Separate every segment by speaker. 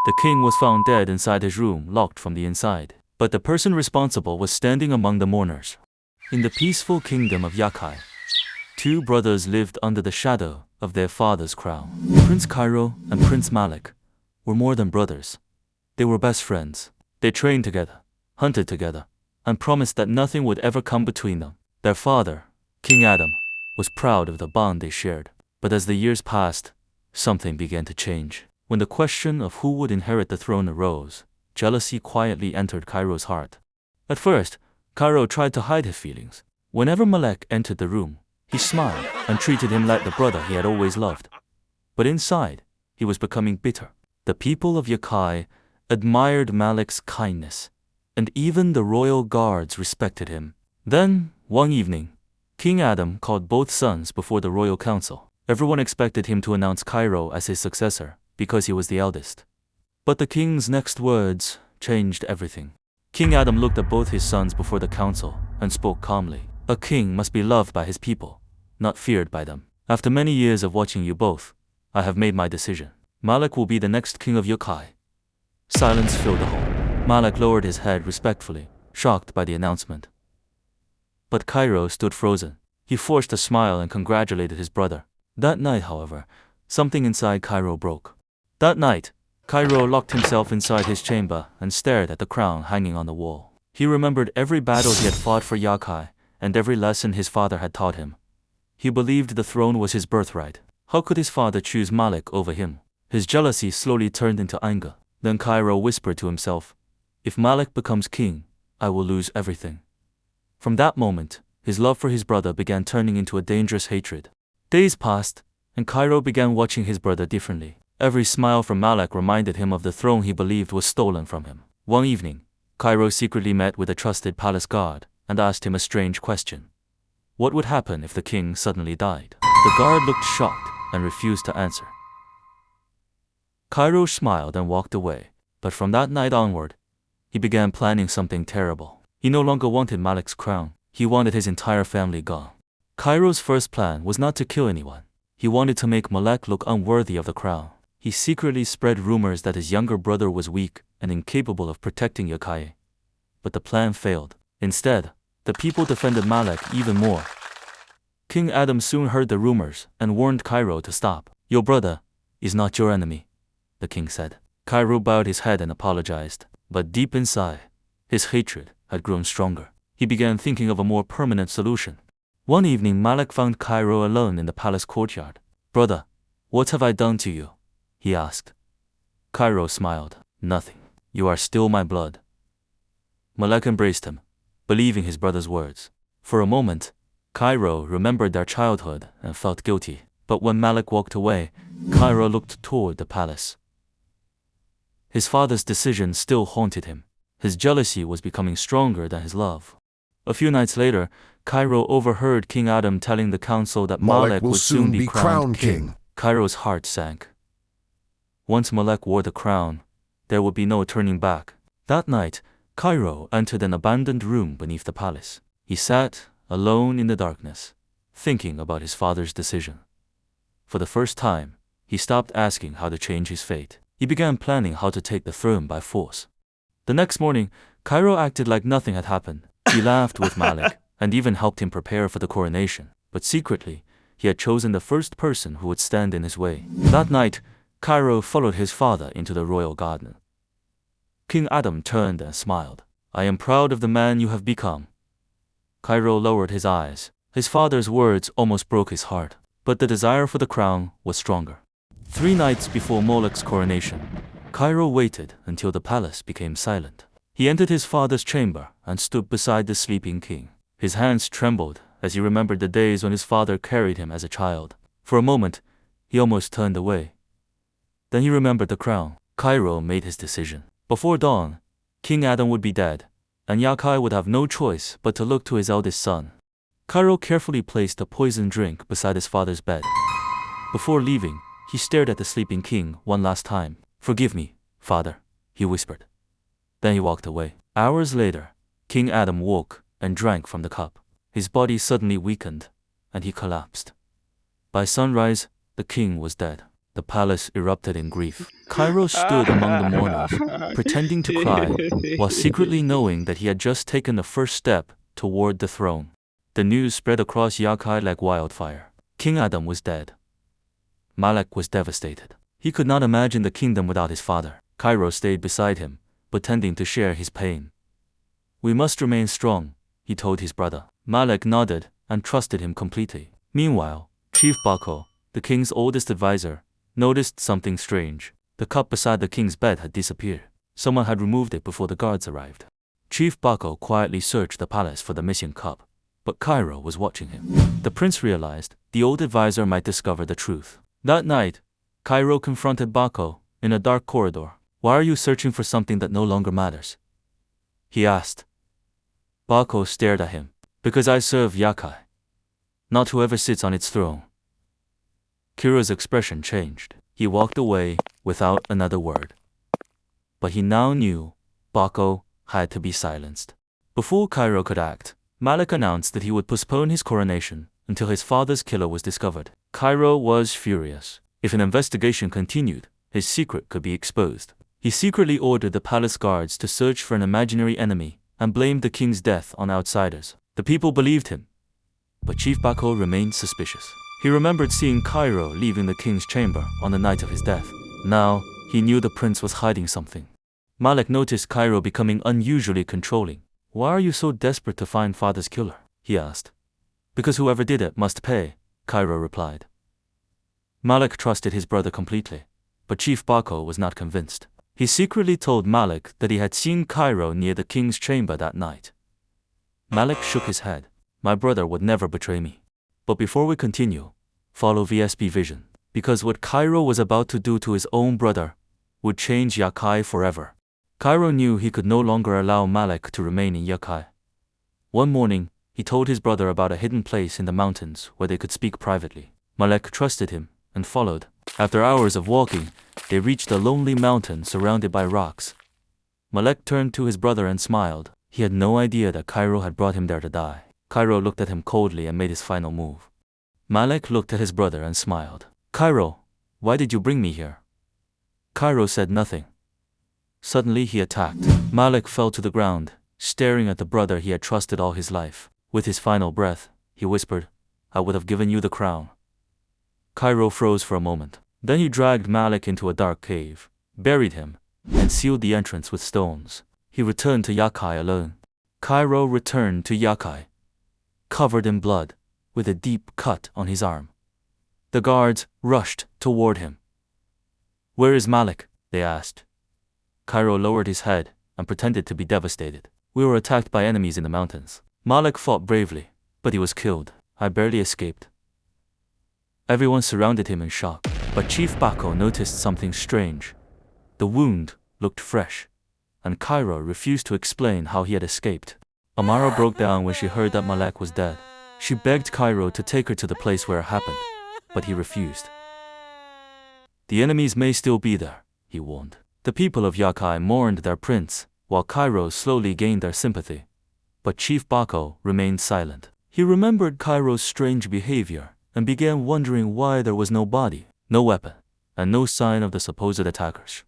Speaker 1: The king was found dead inside his room, locked from the inside. But the person responsible was standing among the mourners. In the peaceful kingdom of Yakai, two brothers lived under the shadow of their father's crown. Prince Kairo and Prince Malek were more than brothers. They were best friends. They trained together, hunted together, and promised that nothing would ever come between them. Their father, King Adom, was proud of the bond they shared. But as the years passed, something began to change. When the question of who would inherit the throne arose, jealousy quietly entered Kairo's heart. At first, Kairo tried to hide his feelings. Whenever Malek entered the room, he smiled and treated him like the brother he had always loved. But inside, he was becoming bitter. The people of Yakai admired Malek's kindness, and even the royal guards respected him. Then, one evening, King Adom called both sons before the royal council. Everyone expected him to announce Kairo as his successor, because he was the eldest. But the king's next words changed everything. King Adom looked at both his sons before the council and spoke calmly. A king must be loved by his people, not feared by them. After many years of watching you both, I have made my decision. Malek will be the next king of Yakai. Silence filled the hall. Malek lowered his head respectfully, shocked by the announcement. But Kairo stood frozen. He forced a smile and congratulated his brother. That night, however, something inside Kairo broke. That night, Kairo locked himself inside his chamber and stared at the crown hanging on the wall. He remembered every battle he had fought for Yakai and every lesson his father had taught him. He believed the throne was his birthright. How could his father choose Malek over him? His jealousy slowly turned into anger. Then Kairo whispered to himself, "If Malek becomes king, I will lose everything." From that moment, his love for his brother began turning into a dangerous hatred. Days passed, and Kairo began watching his brother differently. Every smile from Malek reminded him of the throne he believed was stolen from him. One evening, Kairo secretly met with a trusted palace guard and asked him a strange question. What would happen if the king suddenly died? The guard looked shocked and refused to answer. Kairo smiled and walked away, but from that night onward, he began planning something terrible. He no longer wanted Malek's crown. He wanted his entire family gone. Kairo's first plan was not to kill anyone. He wanted to make Malek look unworthy of the crown. He secretly spread rumors that his younger brother was weak and incapable of protecting Yakai. But the plan failed. Instead, the people defended Malek even more. King Adom soon heard the rumors and warned Kairo to stop. "Your brother is not your enemy," the king said. Kairo bowed his head and apologized, but deep inside, his hatred had grown stronger. He began thinking of a more permanent solution. One evening, Malek found Kairo alone in the palace courtyard. "Brother, what have I done to you?" he asked. Kairo smiled. "Nothing. You are still my blood." Malek embraced him, believing his brother's words. For a moment, Kairo remembered their childhood and felt guilty. But when Malek walked away, Kairo looked toward the palace. His father's decision still haunted him. His jealousy was becoming stronger than his love. A few nights later, Kairo overheard King Adom telling the council that Malek
Speaker 2: will
Speaker 1: would soon be crowned
Speaker 2: king.
Speaker 1: Kairo's heart sank. Once Malek wore the crown, there would be no turning back. That night, Kairo entered an abandoned room beneath the palace. He sat alone in the darkness, thinking about his father's decision. For the first time, he stopped asking how to change his fate. He began planning how to take the throne by force. The next morning, Kairo acted like nothing had happened. He laughed with Malek and even helped him prepare for the coronation. But secretly, he had chosen the first person who would stand in his way. That night, Kairo followed his father into the royal garden. King Adom turned and smiled. "I am proud of the man you have become." Kairo lowered his eyes. His father's words almost broke his heart, but the desire for the crown was stronger. 3 nights before Malek's coronation, Kairo waited until the palace became silent. He entered his father's chamber and stood beside the sleeping king. His hands trembled as he remembered the days when his father carried him as a child. For a moment, he almost turned away. Then he remembered the crown. Kairo made his decision. Before dawn, King Adom would be dead, and Yakai would have no choice but to look to his eldest son. Kairo carefully placed a poisoned drink beside his father's bed. Before leaving, he stared at the sleeping king one last time. "Forgive me, father," he whispered. Then he walked away. Hours later, King Adom woke and drank from the cup. His body suddenly weakened, and he collapsed. By sunrise, the king was dead. the palace erupted in grief. Kairo stood among the mourners, pretending to cry, while secretly knowing that he had just taken the first step toward the throne. The news spread across Yakai like wildfire. King Adom was dead. Malek was devastated. He could not imagine the kingdom without his father. Kairo stayed beside him, pretending to share his pain. "We must remain strong," he told his brother. Malek nodded and trusted him completely. Meanwhile, Chief Bako, the king's oldest advisor, noticed something strange. The cup beside the king's bed had disappeared. Someone had removed it before the guards arrived. Chief Bako quietly searched the palace for the missing cup, but Kairo was watching him. The prince realized the old advisor might discover the truth. That night, Kairo confronted Bako in a dark corridor. "Why are you searching for something that no longer matters?" he asked. Bako stared at him. "Because I serve Yakai, not whoever sits on its throne." Kairo's expression changed. He walked away without another word. But he now knew Bako had to be silenced. Before Kairo could act, Malek announced that he would postpone his coronation until his father's killer was discovered. Kairo was furious. If an investigation continued, his secret could be exposed. He secretly ordered the palace guards to search for an imaginary enemy and blamed the king's death on outsiders. The people believed him, but Chief Bako remained suspicious. He remembered seeing Kairo leaving the king's chamber on the night of his death. Now, he knew the prince was hiding something. Malek noticed Kairo becoming unusually controlling. "Why are you so desperate to find father's killer?" he asked. "Because whoever did it must pay," Kairo replied. Malek trusted his brother completely, but Chief Bako was not convinced. He secretly told Malek that he had seen Kairo near the king's chamber that night. Malek shook his head. "My brother would never betray me." But before we continue, follow VSP Vision, because what Kairo was about to do to his own brother would change Yakai forever. Kairo knew he could no longer allow Malek to remain in Yakai. One morning, he told his brother about a hidden place in the mountains where they could speak privately. Malek trusted him and followed. After hours of walking, they reached a lonely mountain surrounded by rocks. Malek turned to his brother and smiled. He had no idea that Kairo had brought him there to die. Kairo looked at him coldly and made his final move. Malek looked at his brother and smiled. "Kairo, why did you bring me here?" Kairo said nothing. Suddenly he attacked. Malek fell to the ground, staring at the brother he had trusted all his life. With his final breath, he whispered, "I would have given you the crown." Kairo froze for a moment. Then he dragged Malek into a dark cave, buried him, and sealed the entrance with stones. He returned to Yakai alone. Kairo returned to Yakai, covered in blood, with a deep cut on his arm. The guards rushed toward him. "Where is Malek?" they asked. Kairo lowered his head and pretended to be devastated. "We were attacked by enemies in the mountains. Malek fought bravely, but he was killed. I barely escaped." Everyone surrounded him in shock, but Chief Bako noticed something strange. The wound looked fresh, and Kairo refused to explain how he had escaped. Amara broke down when she heard that Malek was dead. She begged Kairo to take her to the place where it happened, but he refused. "The enemies may still be there," he warned. The people of Yakai mourned their prince, while Kairo slowly gained their sympathy. But Chief Bako remained silent. He remembered Kairo's strange behavior and began wondering why there was no body, no weapon, and no sign of the supposed attackers.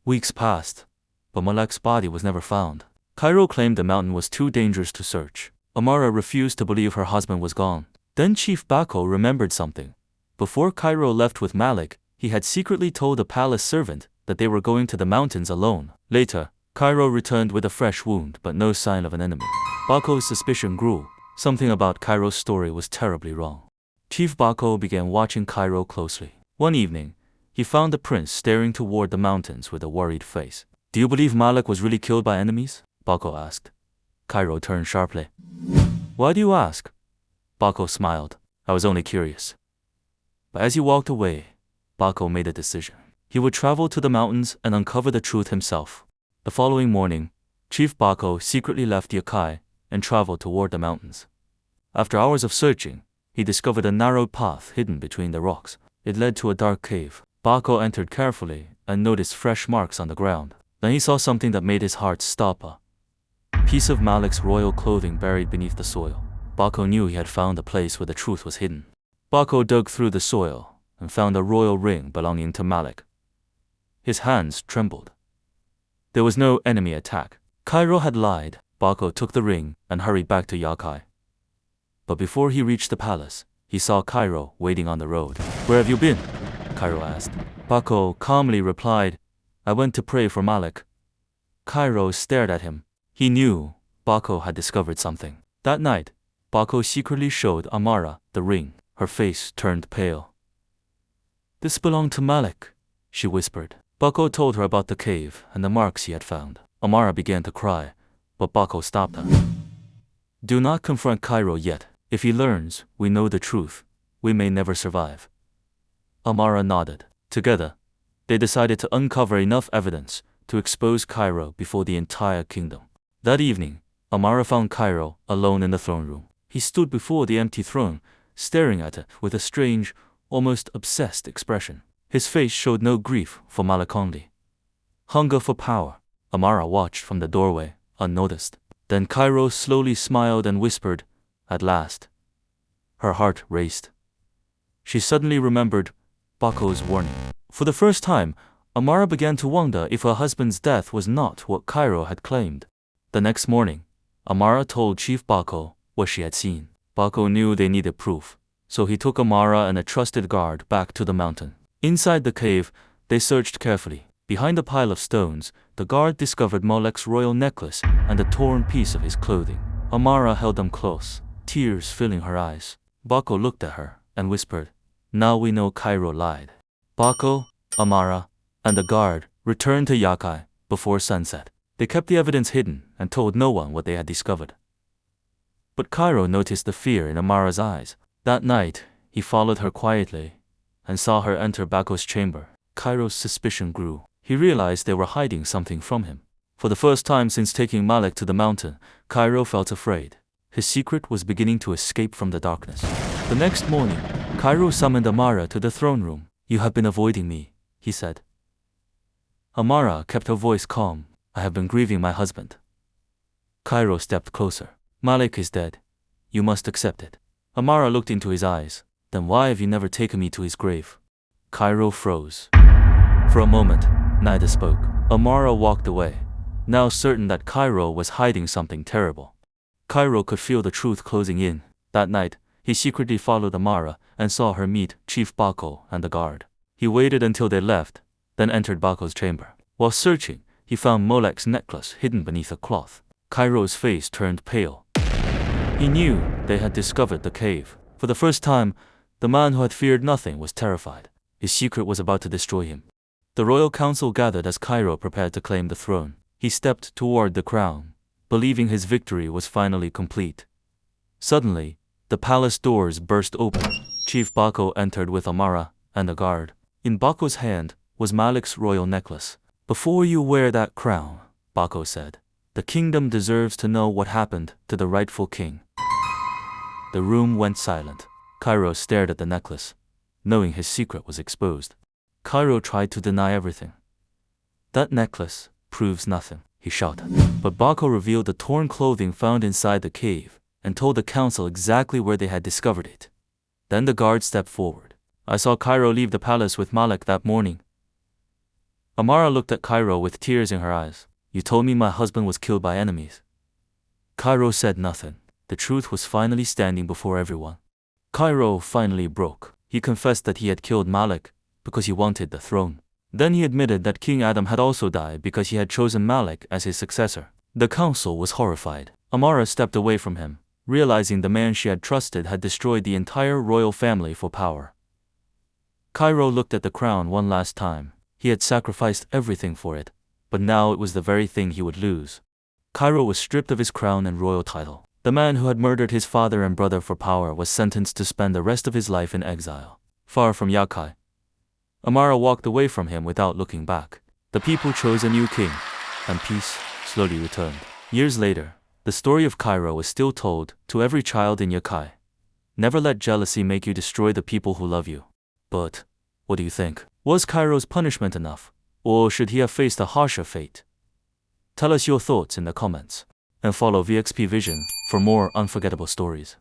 Speaker 1: Weeks passed, but Malek's body was never found. Kairo claimed the mountain was too dangerous to search. Amara refused to believe her husband was gone. Then Chief Bako remembered something. Before Kairo left with Malek, he had secretly told a palace servant that they were going to the mountains alone. Later, Kairo returned with a fresh wound but no sign of an enemy. Bako's suspicion grew. Something about Kairo's story was terribly wrong. Chief Bako began watching Kairo closely. One evening, he found the prince staring toward the mountains with a worried face. "Do you believe Malek was really killed by enemies?" Bako asked. Kairo turned sharply. "Why do you ask?" Bako smiled. "I was only curious." But as he walked away, Bako made a decision. He would travel to the mountains and uncover the truth himself. The following morning, Chief Bako secretly left Yakai and traveled toward the mountains. After hours of searching, he discovered a narrow path hidden between the rocks. It led to a dark cave. Bako entered carefully and noticed fresh marks on the ground. Then he saw something that made his heart stop. A piece of Malek's royal clothing buried beneath the soil. Bako knew he had found a place where the truth was hidden. Bako dug through the soil and found a royal ring belonging to Malek. His hands trembled. There was no enemy attack. Kairo had lied. Bako took the ring and hurried back to Yakai. But before he reached the palace, he saw Kairo waiting on the road. "Where have you been?" Kairo asked. Bako calmly replied, "I went to pray for Malek." Kairo stared at him. He knew Bako had discovered something. That night, Bako secretly showed Amara the ring. Her face turned pale. "This belonged to Malek," she whispered. Bako told her about the cave and the marks he had found. Amara began to cry, but Bako stopped her. "Do not confront Kairo yet. If he learns we know the truth, we may never survive." Amara nodded. Together, they decided to uncover enough evidence to expose Kairo before the entire kingdom. That evening, Amara found Kairo alone in the throne room. He stood before the empty throne, staring at it with a strange, almost obsessed expression. His face showed no grief for Malek only. Hunger for power. Amara watched from the doorway, unnoticed. Then Kairo slowly smiled and whispered, "At last." Her heart raced. She suddenly remembered Bako's warning. For the first time, Amara began to wonder if her husband's death was not what Kairo had claimed. The next morning, Amara told Chief Bako what she had seen. Bako knew they needed proof, so he took Amara and a trusted guard back to the mountain. Inside the cave, they searched carefully. Behind a pile of stones, the guard discovered Malek's royal necklace and a torn piece of his clothing. Amara held them close, tears filling her eyes. Bako looked at her and whispered, "Now we know Kairo lied." Bako, Amara, and the guard returned to Yakai before sunset. They kept the evidence hidden and told no one what they had discovered. But Kairo noticed the fear in Amara's eyes. That night, he followed her quietly and saw her enter Bako's chamber. Kairo's suspicion grew. He realized they were hiding something from him. For the first time since taking Malek to the mountain, Kairo felt afraid. His secret was beginning to escape from the darkness. The next morning, Kairo summoned Amara to the throne room. "You have been avoiding me," he said. Amara kept her voice calm. "I have been grieving my husband." Kairo stepped closer. "Malek is dead. You must accept it." Amara looked into his eyes. "Then why have you never taken me to his grave?" Kairo froze. For a moment, neither spoke. Amara walked away, now certain that Kairo was hiding something terrible. Kairo could feel the truth closing in. That night, he secretly followed Amara and saw her meet Chief Bako and the guard. He waited until they left, then entered Bako's chamber. While searching, he found Malek's necklace hidden beneath a cloth. Kairo's face turned pale. He knew they had discovered the cave. For the first time, the man who had feared nothing was terrified. His secret was about to destroy him. The royal council gathered as Kairo prepared to claim the throne. He stepped toward the crown, believing his victory was finally complete. Suddenly, the palace doors burst open. Chief Bako entered with Amara and a guard. In Bako's hand was Malek's royal necklace. "Before you wear that crown," Bako said, "the kingdom deserves to know what happened to the rightful king." The room went silent. Kairo stared at the necklace, knowing his secret was exposed. Kairo tried to deny everything. "That necklace proves nothing," he shouted. But Bako revealed the torn clothing found inside the cave and told the council exactly where they had discovered it. Then the guard stepped forward. "I saw Kairo leave the palace with Malek that morning." Amara looked at Kairo with tears in her eyes. "You told me my husband was killed by enemies." Kairo said nothing. The truth was finally standing before everyone. Kairo finally broke. He confessed that he had killed Malek because he wanted the throne. Then he admitted that King Adom had also died because he had chosen Malek as his successor. The council was horrified. Amara stepped away from him, realizing the man she had trusted had destroyed the entire royal family for power. Kairo looked at the crown one last time. He had sacrificed everything for it, but now it was the very thing he would lose. Kairo was stripped of his crown and royal title. The man who had murdered his father and brother for power was sentenced to spend the rest of his life in exile, far from Yakai. Amara walked away from him without looking back. The people chose a new king, and peace slowly returned. Years later, the story of Kairo was still told to every child in Yakai. Never let jealousy make you destroy the people who love you. But, what do you think? Was Kairo's punishment enough, or should he have faced a harsher fate? Tell us your thoughts in the comments, and follow VXP Vision for more unforgettable stories.